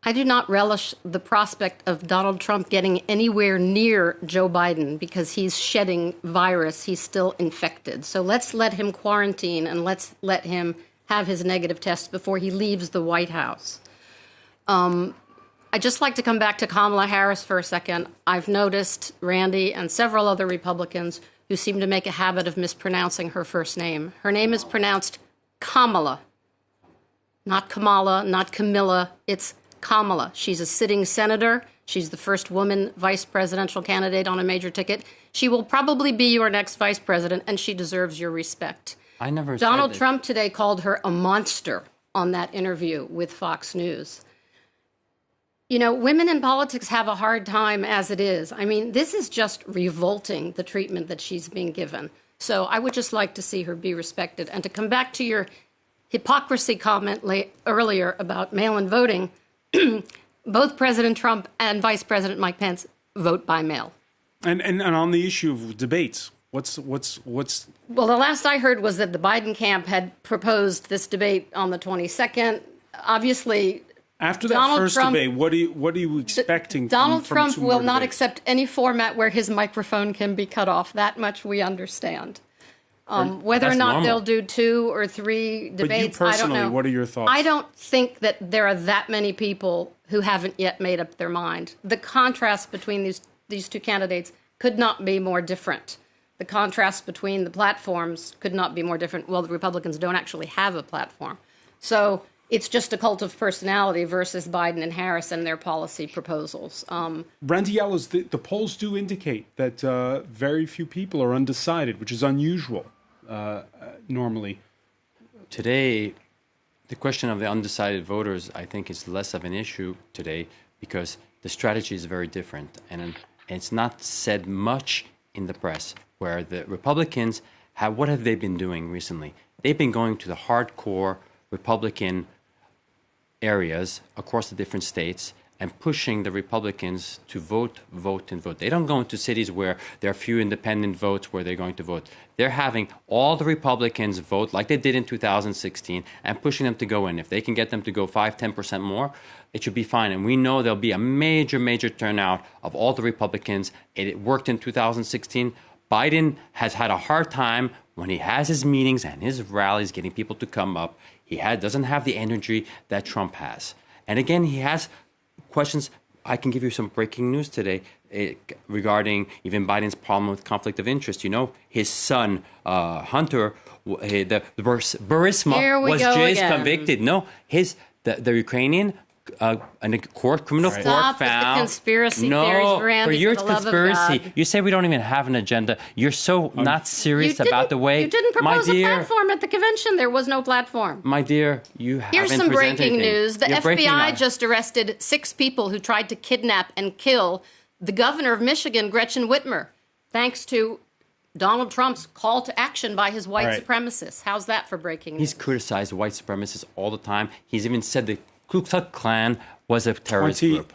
I do not relish the prospect of Donald Trump getting anywhere near Joe Biden because he's shedding virus. He's still infected. So let's let him quarantine and let's let him have his negative test before he leaves the White House. I'd just like to come back to Kamala Harris for a second. I've noticed Randy and several other Republicans who seem to make a habit of mispronouncing her first name. Her name is pronounced Kamala, not Kamala, not Camilla. It's Kamala. She's a sitting senator. She's the first woman vice presidential candidate on a major ticket. She will probably be your next vice president, and she deserves your respect. I never Donald said Trump today called her a monster on that interview with Fox News. You know, women in politics have a hard time as it is. I mean, this is just revolting, the treatment that she's being given. So I would just like to see her be respected. And to come back to your hypocrisy comment earlier about mail-in voting, both President Trump and Vice President Mike Pence vote by mail. And on the issue of debates, what's Well, the last I heard was that the Biden camp had proposed this debate on the 22nd. Obviously, after that Donald first Trump, debate, what are you expecting? Donald from Trump two will more not debates? accept any format where his microphone can be cut off. That much we understand. Whether or That's not normal. they'll do 2 or 3 debates, But you I don't personally, know. what are your thoughts? I don't think that there are that many people who haven't yet made up their mind. The contrast between these two candidates could not be more different. The contrast between the platforms could not be more different. Well, the Republicans don't actually have a platform. So it's just a cult of personality versus Biden and Harris and their policy proposals. Randy Yaloz, the polls do indicate that very few people are undecided, which is unusual normally. Today, the question of the undecided voters, I think, is less of an issue today because the strategy is very different. And it's not said much in the press, where the Republicans what have they been doing recently? They've been going to the hardcore Republican areas across the different states and pushing the Republicans to vote. They don't go into cities where there are few independent votes where they're going to vote. They're having all the Republicans vote like they did in 2016 and pushing them to go in. If they can get them to go 5-10% more, it should be fine. And we know there'll be a major turnout of all the Republicans. It worked in 2016. Biden has had a hard time when he has his meetings and his rallies getting people to come up. He doesn't have the energy that Trump has. And again, he has questions. I can give you some breaking news today regarding even Biden's problem with conflict of interest. You know, his son, Hunter, the Burisma, was just convicted. No, the Ukrainian and the criminal court Stop found the conspiracy theories, Randy, for your for the love of conspiracy. God. You say we don't even have an agenda. You're so not serious about the way. You didn't propose a platform at the convention. There was no platform. My dear, you haven't. Here's some presented breaking anything. news. The You're breaking FBI out. just arrested 6 people who tried to kidnap and kill the governor of Michigan, Gretchen Whitmer, thanks to Donald Trump's call to action by his white supremacists. How's that for breaking news? He's criticized white supremacists all the time. He's even said the Ku Klux Klan was a terrorist group.